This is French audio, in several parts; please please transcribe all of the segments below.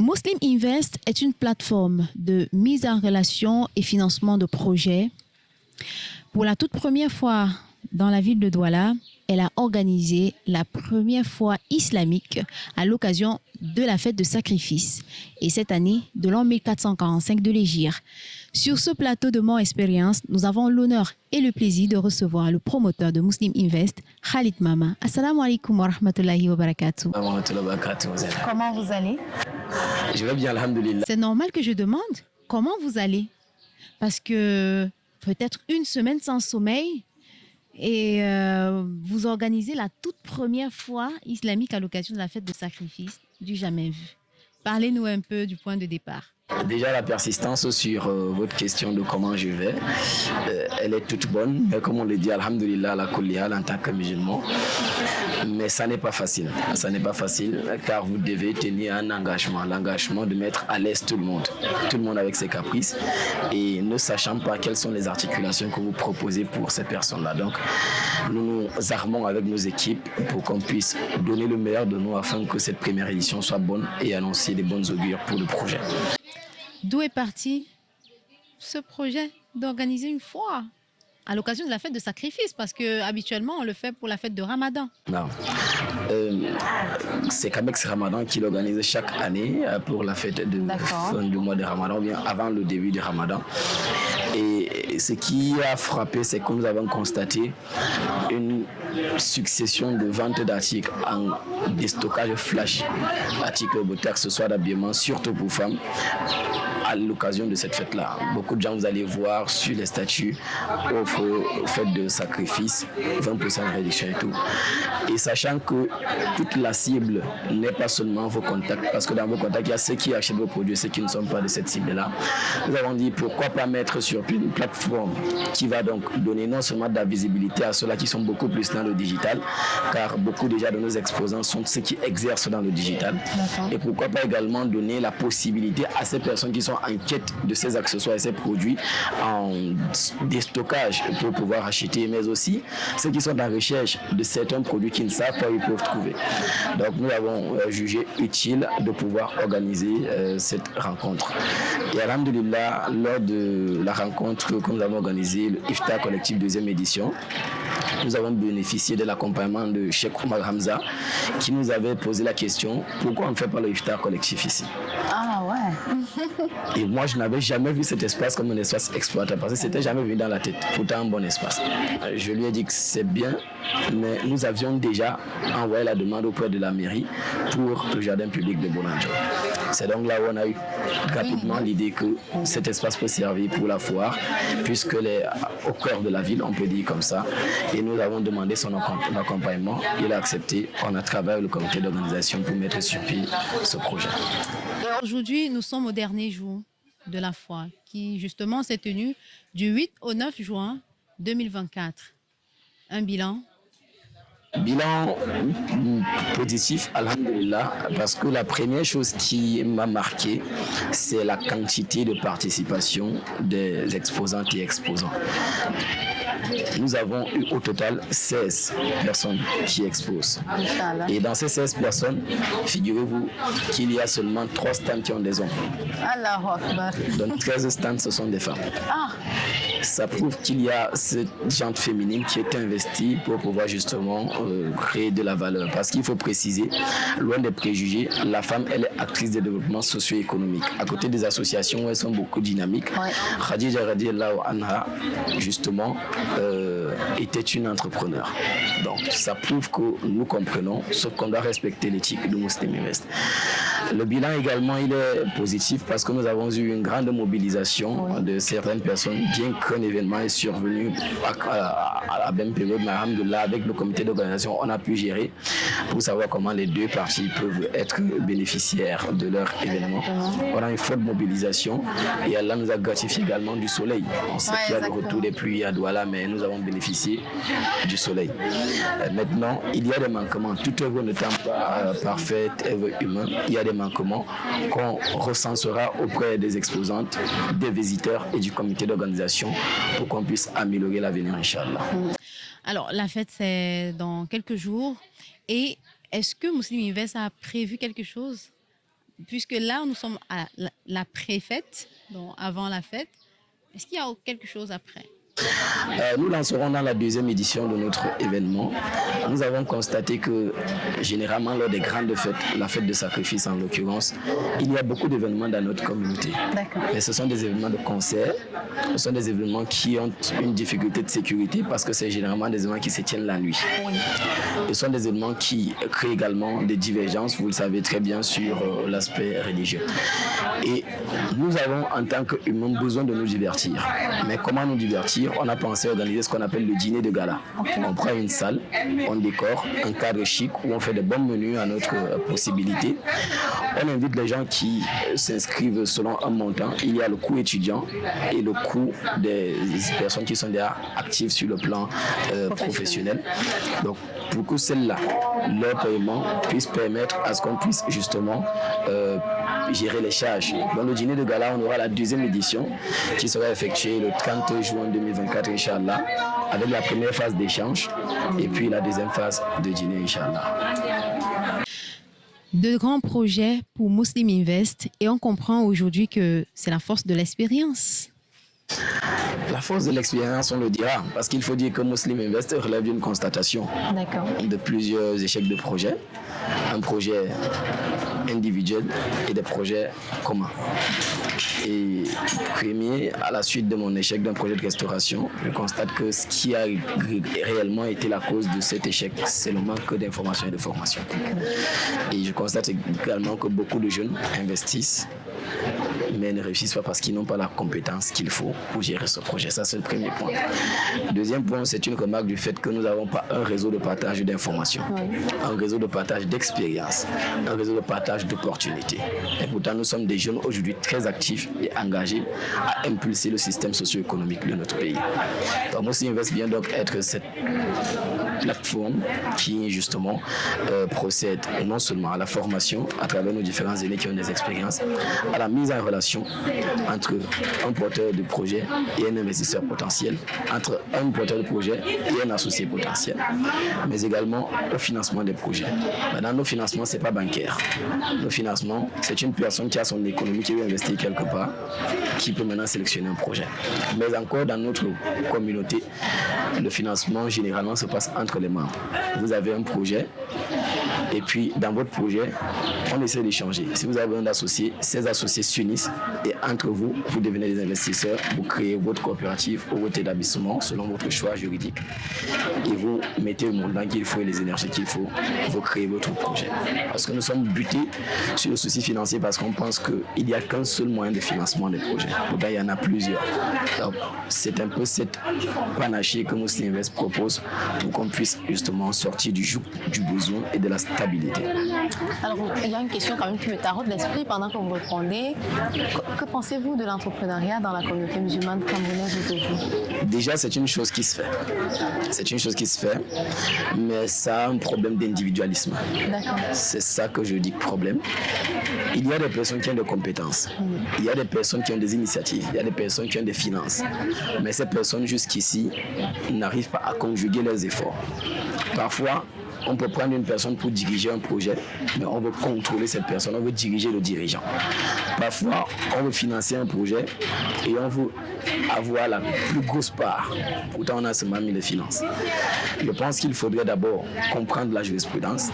Muslim Invest est une plateforme de mise en relation et financement de projets. Pour la toute première fois dans la ville de Douala, elle a organisé la première foire islamique à l'occasion de la fête de sacrifice et cette année de l'an 1445 de l'Hégire. Sur ce plateau de More Experience, nous avons l'honneur et le plaisir de recevoir le promoteur de Muslim Invest, Khalid Mama. Assalamu alaikum wa rahmatullahi wa barakatuh. Comment vous allez? Je vais bien, alhamdoulilah. C'est normal que je demande comment vous allez. Parce que peut-être une semaine sans sommeil et vous organisez la toute première foire islamique à l'occasion de la fête de sacrifice du jamais vu. Parlez-nous un peu du point de départ. Déjà, la persistance sur votre question de comment je vais, elle est toute bonne. Mais comme on le dit, alhamdoulilah, la kullial en tant que musulman. Mais ça n'est pas facile. Ça n'est pas facile car vous devez tenir un engagement. L'engagement de mettre à l'aise tout le monde. Tout le monde avec ses caprices. Et ne sachant pas quelles sont les articulations que vous proposez pour ces personnes-là. Donc, nous nous armons avec nos équipes pour qu'on puisse donner le meilleur de nous afin que cette première édition soit bonne et annoncer des bonnes augures pour le projet. D'où est parti ce projet d'organiser une foire à l'occasion de la fête de sacrifice? Parce que habituellement on le fait pour la fête de Ramadan. Non. C'est Kamex Ramadan qui l'organise chaque année pour la fête de fin du mois de Ramadan, bien avant le début du Ramadan. Et ce qui a frappé, c'est que nous avons constaté une succession de ventes d'articles en déstockage flash, articles beauté, que ce soit d'habillement, surtout pour femmes, à l'occasion de cette fête-là. Beaucoup de gens, vous allez voir sur les statuts, offrent fête de sacrifice, 20% de réduction et tout. Et sachant que toute la cible n'est pas seulement vos contacts, parce que dans vos contacts, il y a ceux qui achètent vos produits et ceux qui ne sont pas de cette cible-là. Nous avons dit pourquoi pas mettre sur une plateforme qui va donc donner non seulement de la visibilité à ceux-là qui sont beaucoup plus dans le digital, car beaucoup déjà de nos exposants sont ceux qui exercent dans le digital. Et pourquoi pas également donner la possibilité à ces personnes qui sont en quête de ces accessoires et ces produits en déstockage pour pouvoir acheter, mais aussi ceux qui sont en recherche de certains produits qui ne savent pas où ils peuvent trouver. Donc nous avons jugé utile de pouvoir organiser cette rencontre. Et alhamdoulilah, lors de la rencontre que nous avons organisée, le Iftar Collectif 2e édition, nous avons bénéficié de l'accompagnement de Cheikh Omar Hamza qui nous avait posé la question pourquoi on ne fait pas le Iftar collectif ici. Ah ouais. Et moi je n'avais jamais vu cet espace comme un espace exploitable parce que c'était jamais venu dans la tête, pourtant un bon espace. Je lui ai dit que c'est bien, mais nous avions déjà envoyé la demande auprès de la mairie pour le jardin public de Bonanjo. C'est donc là où on a eu rapidement l'idée que cet espace peut servir pour la foire, puisque au cœur de la ville, on peut dire comme ça. Et nous avons demandé son accompagnement. Il a accepté. On a travaillé avec le comité d'organisation pour mettre sur pied ce projet. Aujourd'hui, nous sommes au dernier jour de la foire qui justement s'est tenue du 8 au 9 juin 2024. Un bilan? Bilan positif, alhamdulillah, parce que la première chose qui m'a marqué, c'est la quantité de participation des exposantes et exposants. Nous avons eu au total 16 personnes qui exposent. Et dans ces 16 personnes, figurez-vous qu'il y a seulement 3 stands qui ont des hommes. Donc 13 stands, ce sont des femmes. Ça prouve qu'il y a cette gente féminine qui est investie pour pouvoir justement créer de la valeur. Parce qu'il faut préciser, loin des préjugés, la femme, elle est actrice de développement socio-économique. À côté des associations où elles sont beaucoup dynamiques, Khadija radiallahu anha, justement, était une entrepreneur. Donc ça prouve que nous comprenons, sauf qu'on doit respecter l'éthique de Muslim Invest. Le bilan également, il est positif parce que nous avons eu une grande mobilisation de certaines personnes, bien qu'un événement est survenu à la même période, mais alhamdoulilah, avec le comité d'organisation, on a pu gérer pour savoir comment les deux parties peuvent être bénéficiaires de leur événement. On a une forte mobilisation et Allah nous a gratifié également du soleil. On sait qu'il y a le retour des pluies à Douala, mais nous avons bénéficié du soleil. Maintenant, il y a des manquements. Toute œuvre n'étant pas parfaite, œuvre humaine, il y a des manquements qu'on recensera auprès des exposantes, des visiteurs et du comité d'organisation pour qu'on puisse améliorer l'avenir, Inch'Allah. Alors, la fête, c'est dans quelques jours. Et est-ce que Muslim Invest a prévu quelque chose puisque là, nous sommes à l'après-fête, donc avant la fête, est-ce qu'il y a quelque chose après? Nous lancerons dans la deuxième édition de notre événement. Nous avons constaté que généralement lors des grandes fêtes, la fête de sacrifice en l'occurrence, il y a beaucoup d'événements dans notre communauté. Mais ce sont des événements de concert, ce sont des événements qui ont une difficulté de sécurité parce que c'est généralement des événements qui se tiennent la nuit. Ce sont des événements qui créent également des divergences, vous le savez très bien, sur l'aspect religieux. Et nous avons en tant qu'humains besoin de nous divertir. Mais comment nous divertir? On a pensé organiser ce qu'on appelle le dîner de gala. On prend une salle, on décore un cadre chic où on fait des bons menus à notre possibilité. On invite les gens qui s'inscrivent selon un montant. Il y a le coût étudiant et le coût des personnes qui sont déjà actives sur le plan professionnel. Donc, pour que celles-là, leur paiement puisse permettre à ce qu'on puisse justement gérer les charges. Dans le dîner de gala, on aura la deuxième édition qui sera effectuée le 30 juin 2024, Inch'Allah, avec la première phase d'échange et puis la deuxième phase de dîner, Inch'Allah. De grands projets pour Muslim Invest et on comprend aujourd'hui que c'est la force de l'expérience. La force de l'expérience, on le dira, parce qu'il faut dire que Muslim Invest relève d'une constatation de plusieurs échecs de projets, un projet individuel et des projets communs. Et premier, à la suite de mon échec d'un projet de restauration, je constate que ce qui a réellement été la cause de cet échec, c'est le manque d'information et de formation. Et je constate également que beaucoup de jeunes investissent, mais ne réussissent pas parce qu'ils n'ont pas la compétence qu'il faut pour gérer ce projet. Ça, c'est le premier point. Deuxième point, c'est une remarque du fait que nous n'avons pas un réseau de partage d'informations, un réseau de partage d'expérience, un réseau de partage d'opportunités. Et pourtant, nous sommes des jeunes aujourd'hui très actifs et engagés à impulser le système socio-économique de notre pays. Donc, Muslim Invest vient donc être cette plateforme qui, justement, procède non seulement à la formation à travers nos différents aînés qui ont des expériences, à la mise en relation entre un porteur de projet et un investisseur potentiel, entre un porteur de projet et un associé potentiel, mais également au financement des projets. Maintenant, nos financements, ce n'est pas bancaire. Nos financements, c'est une personne qui a son économie, qui veut investir quelque part, qui peut maintenant sélectionner un projet. Mais encore dans notre communauté, le financement, généralement, se passe entre les membres. Vous avez un projet, et puis dans votre projet, on essaie d'échanger. Si vous avez un associé, ces associés s'unissent et entre vous, vous devenez des investisseurs, vous créez votre coopérative ou votre établissement selon votre choix juridique et vous mettez le montant qu'il faut et les énergies qu'il faut, vous créez votre projet. Parce que nous sommes butés sur le souci financier parce qu'on pense qu'il n'y a qu'un seul moyen de financement des projets. Pourtant, il y en a plusieurs. Donc, c'est un peu cette panachée que Muslim Invest propose pour qu'on puisse justement sortir du joug du besoin et de la stabilité. Alors, il y a une question quand même qui me taraude l'esprit pendant que vous répondez. Que pensez-vous de l'entrepreneuriat dans la communauté musulmane camerounaise aujourd'hui? Déjà, c'est une chose qui se fait. C'est une chose qui se fait, mais ça a un problème d'individualisme. D'accord. C'est ça que je dis problème. Il y a des personnes qui ont des compétences. Il y a des personnes qui ont des initiatives. Il y a des personnes qui ont des finances. Mais ces personnes, jusqu'ici, n'arrivent pas à conjuguer leurs efforts. Parfois, on peut prendre une personne pour diriger un projet, mais on veut contrôler cette personne, on veut diriger le dirigeant. Parfois, on veut financer un projet et on veut avoir la plus grosse part. Pourtant, on a seulement mis les finances. Je pense qu'il faudrait d'abord comprendre la jurisprudence,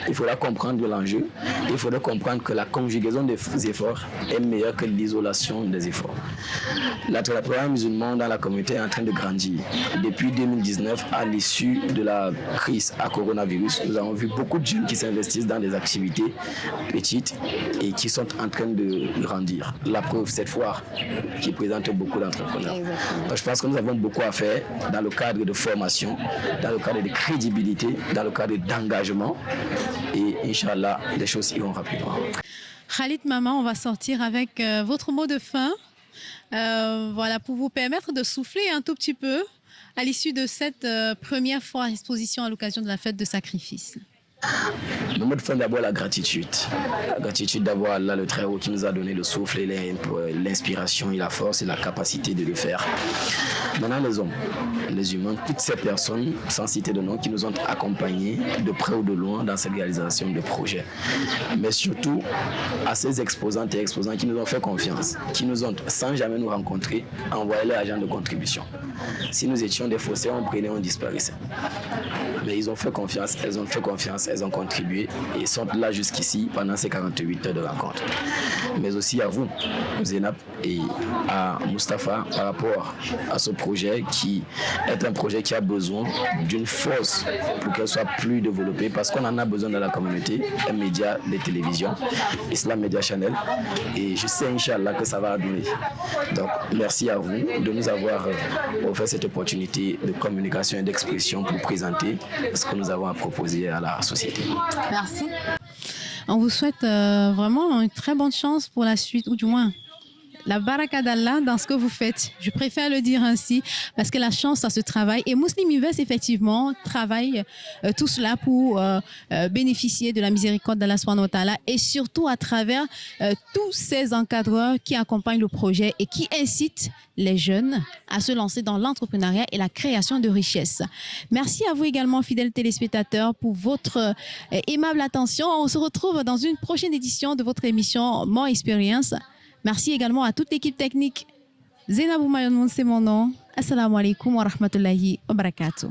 il faudra comprendre l'enjeu, il faudrait comprendre que la conjugaison des efforts est meilleure que l'isolation des efforts. L'entrepreneuriat musulman dans la communauté est en train de grandir. Depuis 2019, à l'issue de la crise à coronavirus, nous avons vu beaucoup de jeunes qui s'investissent dans des activités petites et qui sont en train de grandir. La preuve, cette foire qui présente beaucoup d'entrepreneurs. Donc, je pense que nous avons beaucoup à faire dans le cadre de formation, dans le cadre de crédibilité, dans le cadre d'engagement et Inch'Allah, les choses iront rapidement. Khalid Maman, on va sortir avec votre mot de fin. Voilà, pour vous permettre de souffler un tout petit peu à l'issue de cette première foire exposition à l'occasion de la fête de sacrifice. Le mot de fin, d'abord la gratitude. La gratitude d'avoir Allah le Très-Haut qui nous a donné le souffle, et l'inspiration et la force et la capacité de le faire. Maintenant, les hommes, les humains, toutes ces personnes, sans citer de nom, qui nous ont accompagnés de près ou de loin dans cette réalisation de projet. Mais surtout à ces exposantes et exposants qui nous ont fait confiance, qui nous ont, sans jamais nous rencontrer, envoyé leur agent de contribution. Si nous étions des faussaires, on prenait, on disparaissait. Mais ils ont fait confiance, elles ont fait confiance, elles ont contribué et sont là jusqu'ici pendant ces 48 heures de rencontre. Mais aussi à vous, Zénab, et à Mustapha par rapport à ce projet qui est un projet qui a besoin d'une force pour qu'elle soit plus développée parce qu'on en a besoin dans la communauté, un média de télévision, Islam Media Channel, et je sais, Inch'Allah, que ça va donner. Donc, merci à vous de nous avoir offert cette opportunité de communication et d'expression pour présenter ce que nous avons à proposer à la société. Merci. On vous souhaite vraiment une très bonne chance pour la suite, ou du moins la baraka d'Allah dans ce que vous faites. Je préfère le dire ainsi parce que la chance, ça se travaille. Et Muslim Invest, effectivement, travaille tout cela pour bénéficier de la miséricorde d'Allah subhanahu wa ta'ala et surtout à travers tous ces encadreurs qui accompagnent le projet et qui incitent les jeunes à se lancer dans l'entrepreneuriat et la création de richesses. Merci à vous également, fidèles téléspectateurs, pour votre aimable attention. On se retrouve dans une prochaine édition de votre émission More Experience. Merci également à toute l'équipe technique. Zainabou Mayoun, c'est mon nom. Assalamu alaikum wa rahmatullahi wa barakatuh.